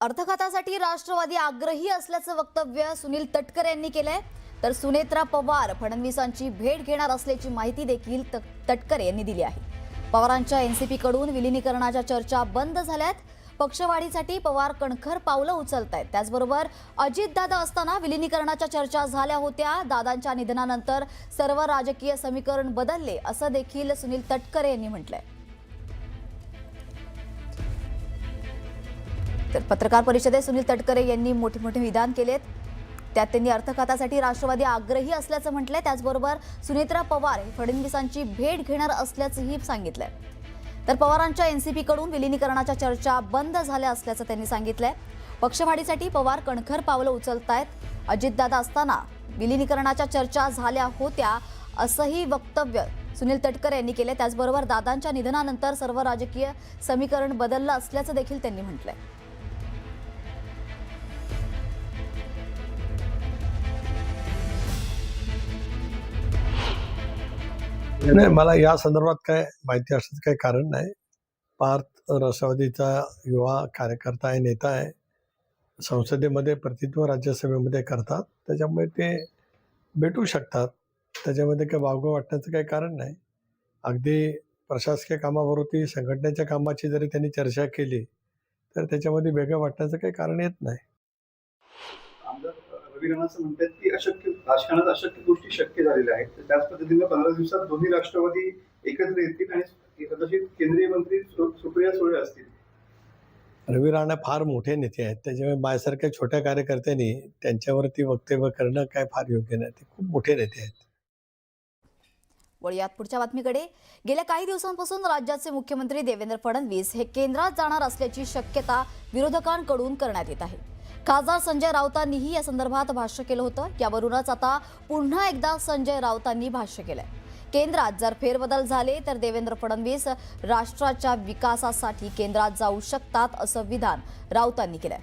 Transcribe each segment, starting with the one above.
अर्थखात्यासाठी राष्ट्रवादी आग्रही असल्याचं वक्तव्य सुनील तटकरे यांनी केलंय। तर सुनेत्रा पवार फडणवीसांची भेट घेणार असल्याची माहिती देखील तटकरे यांनी दिली आहे। पवारांच्या एनसीपी कडून विलीनीकरणाच्या चर्चा बंद झाल्यात। पक्षवाढीसाठी पवार कणखर पावलं उचलतायत। त्याचबरोबर अजितदादा असताना विलीनीकरणाच्या चर्चा झाल्या होत्या। दादांच्या निधनानंतर सर्व राजकीय समीकरण बदलले असं देखील सुनील तटकरे यांनी म्हटलंय। तर पत्रकार परिषदेत सुनील तटकरे यांनी मोठे विधान केलेत। त्यात त्यांनी अर्थखात्यासाठी राष्ट्रवादी आग्रही असल्याचं म्हटलंय। त्याचबरोबर सुनेत्रा पवार फडणवीसांची भेट घेणार असल्याचंही सांगितलंय। तर पवारांच्या एनसीपी कडून विलीनीकरणाच्या चर्चा बंद झाल्या असल्याचं त्यांनी सांगितलंय। पक्षवाढीसाठी पवार कणखर पावलं उचलतायत। अजितदादा असताना विलीनीकरणाच्या चर्चा झाल्या होत्या असंही वक्तव्य सुनील तटकरे यांनी केले। त्याचबरोबर दादांच्या निधनानंतर सर्व राजकीय समीकरण बदललं असल्याचं देखील त्यांनी म्हटलंय। नाही, मला या संदर्भात काय माहिती असण्याचं काही कारण नाही। पार्थ राष्ट्रवादीचा युवा कार्यकर्ता आहे, नेता आहे, संसदेमध्ये प्रतिनिधित्व राज्यसभेमध्ये करतात, त्याच्यामुळे ते भेटू शकतात। त्याच्यामध्ये काही वावगं वाटण्याचं काही कारण नाही। अगदी प्रशासकीय कामावरती संघटनेच्या कामाची जरी त्यांनी चर्चा केली तर त्याच्यामध्ये वेगळं वाटण्याचं काही कारण येत नाही। आमदार रवी राणा असं म्हणतात की अशक्य राजकारणात अशक्य गोष्टी शक्य झालेल्या आहेत। तर त्याच पद्धतीने 15 दिवसात दोन्ही राष्ट्रवादी एकत्र येतील आणि कदाचित केंद्रीय मंत्री सुप्रिया सुळे असतील। रवी राणा फार मोठे नेते आहेत, त्याच्यामुळे माझ्यासारख्या छोट्या कार्यकर्त्यांनी त्यांच्यावरती वक्तव्य करणं काय फार योग्य नाही। ते खूप मोठे नेते आहेत। वळूयात पुढच्या बातमीकडे। गेल्या काही दिवसांपासून राज्याचे मुख्यमंत्री देवेंद्र फडणवीस हे केंद्रात जाणार असल्याची शक्यता विरोधकांकडून करण्यात येत आहे। खासदार संजय राऊतांनीही या संदर्भात भाष्य केलं होतं। यावरूनच आता पुन्हा एकदा संजय राऊतांनी भाष्य केलंय। केंद्रात जर फेरबदल झाले तर देवेंद्र फडणवीस राष्ट्राच्या विकासासाठी केंद्रात जाऊ शकतात असं विधान राऊतांनी केलंय।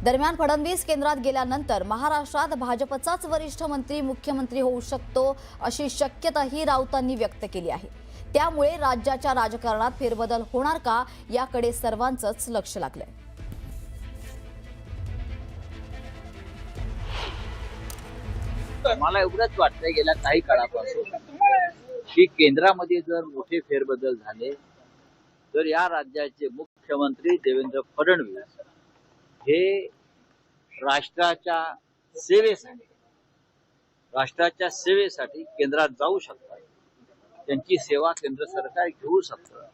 दरम्यान फडणवीस केंद्रात गेल्यानंतर महाराष्ट्रात भाजपचाच वरिष्ठ मंत्री मुख्यमंत्री होऊ शकतो अशी शक्यताही राऊतांनी व्यक्त केली आहे। त्यामुळे राज्याच्या राजकारणात फेरबदल होणार का याकडे सर्वांचंच लक्ष लागलंय। मला एवढंच वाटतंय गेल्या काही काळापासून की केंद्रामध्ये जर मोठे फेरबदल झाले तर या राज्याचे मुख्यमंत्री देवेंद्र फडणवीस हे राष्ट्राच्या सेवेसाठी केंद्रात जाऊ शकतात। त्यांची सेवा केंद्र सरकार घेऊ शकतं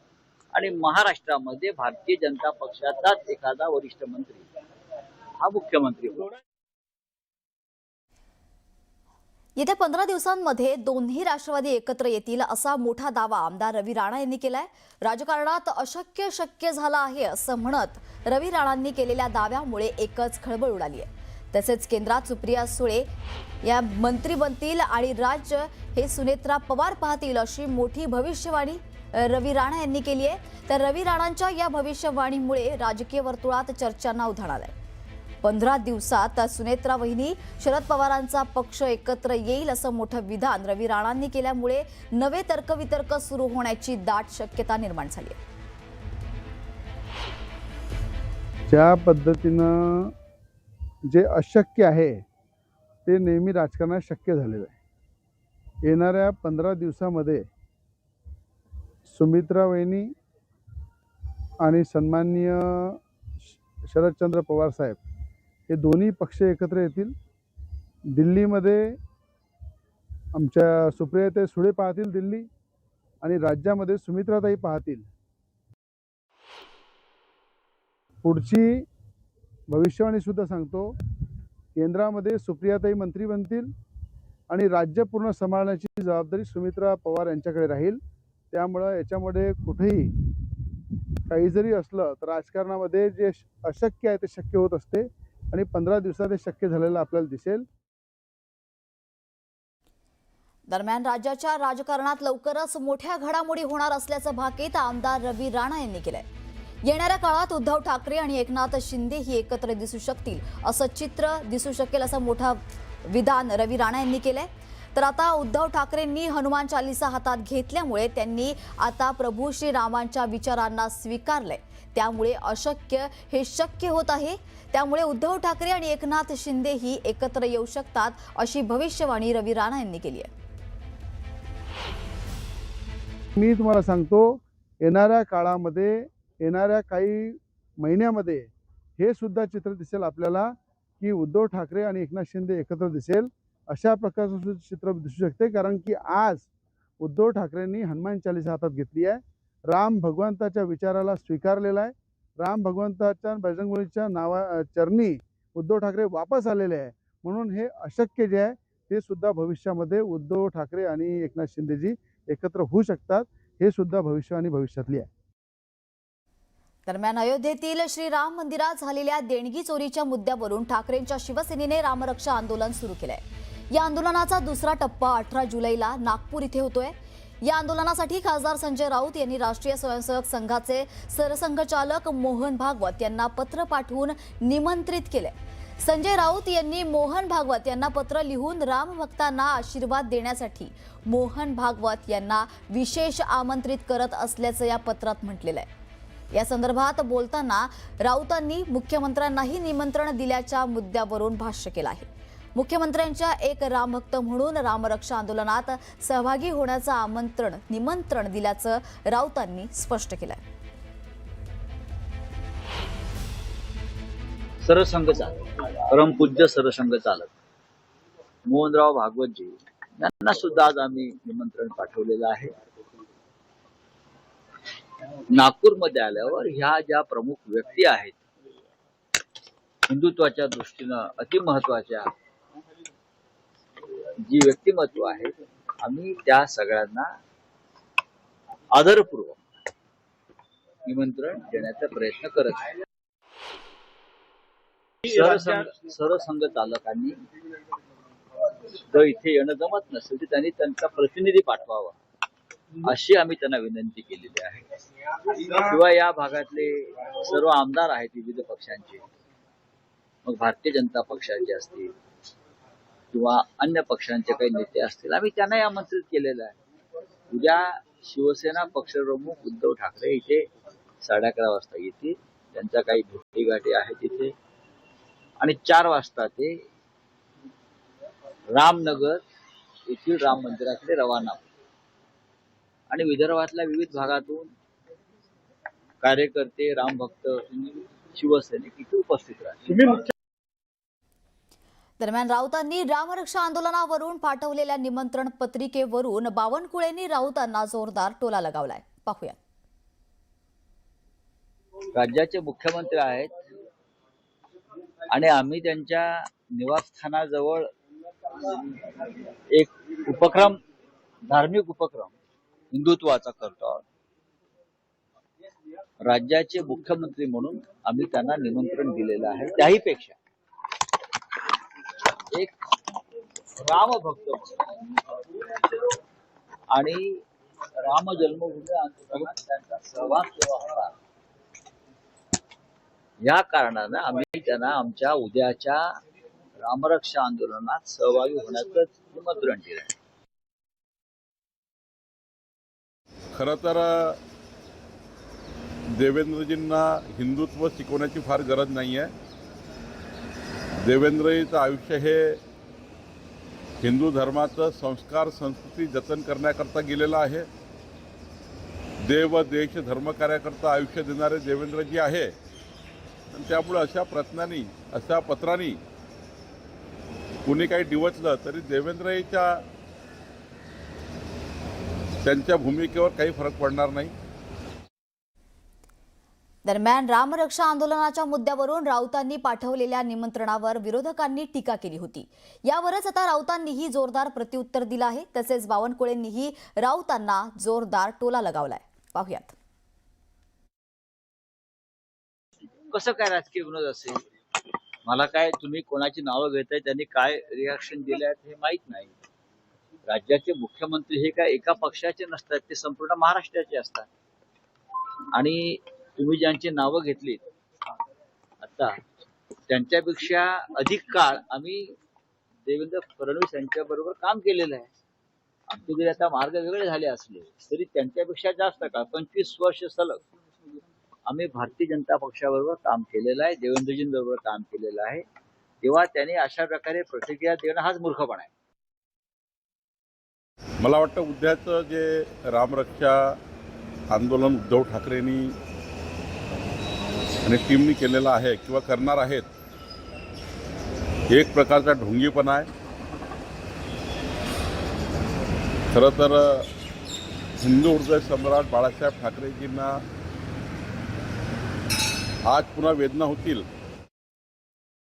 आणि महाराष्ट्रामध्ये भारतीय जनता पक्षाचाच एखादा वरिष्ठ मंत्री हा मुख्यमंत्री होईल। येत्या 15 दिवसांमध्ये दोन्ही राष्ट्रवादी एकत्र येतील असा मोठा दावा आमदार रवी राणा यांनी केलाय। राजकारणात अशक्य शक्य झालं आहे असं म्हणत रवी राणांनी केलेल्या दाव्यामुळे एकच खळबळ उडाली आहे। तसेच केंद्रात सुप्रिया सुळे या मंत्री बनतील आणि राज्य हे सुनेत्रा पवार पाहतील अशी मोठी भविष्यवाणी रवी राणा यांनी केली आहे। तर रवी राणांच्या या भविष्यवाणीमुळे राजकीय वर्तुळात चर्चांना उधाण आलंय। 15 दिवसात सुनेत्रा वहिनी शरद पवारांचा पक्ष एकत्र येईल असं मोठं विधान रवी राणांनी केल्यामुळे नवे तर्कवितर्क सुरू होण्याची दाट शक्यता निर्माण झाली आहे। ज्या पद्धतीनं जे अशक्य आहे ते नेहमी राजकारणात शक्य झालेलं आहे। येणाऱ्या 15 दिवसामध्ये सुमित्रा वहिनी आणि सन्माननीय शरदचंद्र पवार साहेब हे दोन्ही पक्ष एकत्र येतील। दिल्लीमध्ये आमच्या सुप्रियाताई सुळे पाहतील दिल्ली, आणि राज्यामध्ये सुमित्राताई पाहतील। पुढची भविष्यवाणी सुद्धा सांगतो, केंद्रामध्ये सुप्रियाताई मंत्री बनतील आणि राज्य पूर्ण सांभाळण्याची जबाबदारी सुमित्रा पवार यांच्याकडे राहील। त्यामुळे याच्यामध्ये कुठेही काही जरी असलं तर राजकारणामध्ये जे अशक्य आहे ते शक्य होत असते आणि 15 दिवसात हे शक्य झालेलं आपल्याला दिसेल। दरम्यान राज्याच्या राजकारणात लवकरच मोठ्या घडामोडी होणार असल्याचं भाकीत आमदार रवी राणा यांनी केलंय। येणाऱ्या काळात उद्धव ठाकरे आणि एकनाथ शिंदे ही एकत्र दिसू शकतील असं चित्र दिसू शकेल असं मोठं विधान रवी राणा यांनी केलंय। तर आता उद्धव ठाकरेंनी हनुमान चालीसा हातात घेतल्यामुळे त्यांनी आता प्रभू श्रीरामांच्या विचारांना स्वीकारलंय। त्यामुळे अशक्य हे शक्य होत आहे. त्यामुळे उद्धव ठाकरे आणि एकनाथ शिंदे ही एकत्र येऊ शकतात अशी भविष्यवाणी रवी राणा यांनी केली आहे. मी तुम्हाला सांगतो, येणाऱ्या काळामध्ये, येणाऱ्या काही महिन्यामध्ये हे सुद्धा चित्र दिसेल आपल्याला की उद्धव ठाकरे आणि एकनाथ शिंदे एकत्र दिसेल. अशा प्रकारचं चित्र दिसू शकते, कारण की आज उद्धव ठाकरेंनी हनुमान चालीसा हातात घेतली आहे. राम भगवंताच्या विचाराला स्वीकारलेला आहे. राम भगवंताच्या बजरंगबलीच्या चरणी उद्धव ठाकरे वापस आलेले आहे. म्हणून हे अशक्य जे आहे ते सुद्धा भविष्यामध्ये उद्धव ठाकरे आणि एकनाथ शिंदेजी एकत्र होऊ शकतात. हे सुद्धा भविष्यवाणी भविष्यातली आहे. दरम्यान अयोध्येतील श्रीराम मंदिरात झालेल्या देणगी चोरीच्या मुद्द्यावरून ठाकरेंच्या शिवसेनेने रामरक्षा आंदोलन सुरू केलंय. या आंदोलनाचा दुसरा टप्पा 18 जुलैला नागपूर इथे होतोय. या आंदोलनासाठी खासदार संजय राऊत यांनी राष्ट्रीय स्वयंसेवक संघाचे सरसंघचालक मोहन भागवत यांना पत्र पाठवून निमंत्रित केले. संजय राऊत यांनी मोहन भागवत यांना पत्र लिहून रामभक्तांना आशीर्वाद देण्यासाठी मोहन भागवत यांना विशेष आमंत्रित करत असल्याचं या पत्रात म्हटलेलं आहे. या संदर्भात बोलताना राऊतांनी मुख्यमंत्र्यांनाही निमंत्रण दिल्याच्या मुद्द्यावरून भाष्य केलं आहे. मुख्यमंत्र्यांच्या एक रामभक्त म्हणून रामरक्षा आंदोलनात सहभागी होण्याचं निमंत्रण दिल्याचं राऊतांनी स्पष्ट केलं आहे. सरसंघ चालक, परमपूज्य सरसंघ चालक मोहनराव भागवतजी यांना सुद्धा आज आम्ही निमंत्रण पाठवलेलं आहे. नागपूरमध्ये आल्यावर ह्या ज्या प्रमुख व्यक्ती आहेत, हिंदुत्वाच्या दृष्टीनं अतिमहत्वाच्या जी व्यक्तिमत्व आहेत, आम्ही त्या सगळ्यांना आदरपूर्वक निमंत्रण देण्याचा प्रयत्न करत आहे. सरसंघ चालकांनी जर इथे येणं जमत नसेल तर त्यांनी त्यांचा प्रतिनिधी पाठवावा अशी आम्ही त्यांना विनंती केलेली आहे. शिवाय या भागातले सर्व आमदार आहेत विविध पक्षांचे, मग भारतीय जनता पक्षाचे असतील किंवा अन्य पक्षांचे काही नेते असतील, आम्ही त्यांनाही आमंत्रित केलेलं आहे. उद्या शिवसेना पक्षप्रमुख उद्धव ठाकरे इथे 11:30 वाजता येतील. त्यांच्या काही भेटीगाठी आहेत तिथे आणि 4 वाजता ते रामनगर येथील राम मंदिराकडे रवाना आणि विदर्भातल्या विविध भागातून कार्यकर्ते, रामभक्त, शिवसैनिक इथे उपस्थित राहतील. दरम्यान राऊतांनी रामरक्षा आंदोलनावरून पाठवलेल्या निमंत्रण पत्रिकेवरून बावनकुळेंनी राऊतांना जोरदार टोला लगावलाय. पाहूया. राज्याचे मुख्यमंत्री आहेत आणि आम्ही त्यांच्या निवासस्थानाजवळ एक उपक्रम, धार्मिक उपक्रम हिंदुत्वाचा करतो. राज्याचे मुख्यमंत्री म्हणून आम्ही त्यांना निमंत्रण दिलेलं आहे. त्याही पेक्षा एक रामभक्त म्हणून आणि राम जन्मभूमी आंदोलनात त्यांचा सहभाग केला होता, या कारणानं आम्ही त्यांना आमच्या उद्याच्या रामरक्षा आंदोलनात सहभागी होण्याचं निमंत्रण दिलं. खरं तर देवेंद्रजींना हिंदुत्व शिकवण्याची फार गरज नाही आहे. देवेंद्रजीचं आयुष्य हे हिंदू धर्माचं संस्कार, संस्कृती जतन करण्याकरता गेलेलं आहे. देव, देश, धर्म कार्याकरता आयुष्य देणारे देवेंद्रजी आहे. आणि त्यामुळे अशा प्रयत्नांनी, अशा पत्रांनी कुणी काही डिवचलं तरी देवेंद्रजीच्या त्यांच्या भूमिकेवर काही फरक पडणार नाही. दरम्यान रामरक्षा आंदोलनाच्या मुद्द्यावरून राऊतांनी पाठवलेल्या निमंत्रणावर विरोधकांनी टीका केली होती. यावरच आता राऊतांनीही जोरदार प्रत्युत्तर दिलं आहे. तसेच बावनकुळेंनीही राऊतांना जोरदार टोला लगावलाय. पाहुयात. कसं काय राजकीय विनोद असेल, मला काय तुम्ही कोणाची नावं घेताय, त्यांनी काय रिॲक्शन दिले आहेत हे माहित नाही. राज्याचे मुख्यमंत्री हे काय एका पक्षाचे नसतात, ते संपूर्ण महाराष्ट्राचे असतात. आणि तुम्ही ज्यांची नावं घेतलीत आता, त्यांच्यापेक्षा अधिक काळ आम्ही देवेंद्र फडणवीस यांच्या बरोबर काम केलेलं आहे. आमचे जरी आता मार्ग वेगळे झाले असले तरी त्यांच्यापेक्षा जास्त काळ, 25 वर्ष सलग आम्ही भारतीय जनता पक्षाबरोबर काम केलेलं आहे, देवेंद्रजींबरोबर काम केलेलं आहे, तेव्हा त्यांनी अशा प्रकारे प्रतिक्रिया देणं हाच मूर्खपणा आहे. मला वाटतं उद्याचं जे रामरक्षा आंदोलन उद्धव ठाकरेंनी आणि टीमनी केलेलं आहे किंवा करणार आहेत, हे एक प्रकारचा ढोंगीपणा आहे. खरं तर हिंदू हृदय सम्राट बाळासाहेब ठाकरेजींना आज पुन्हा वेदना होतील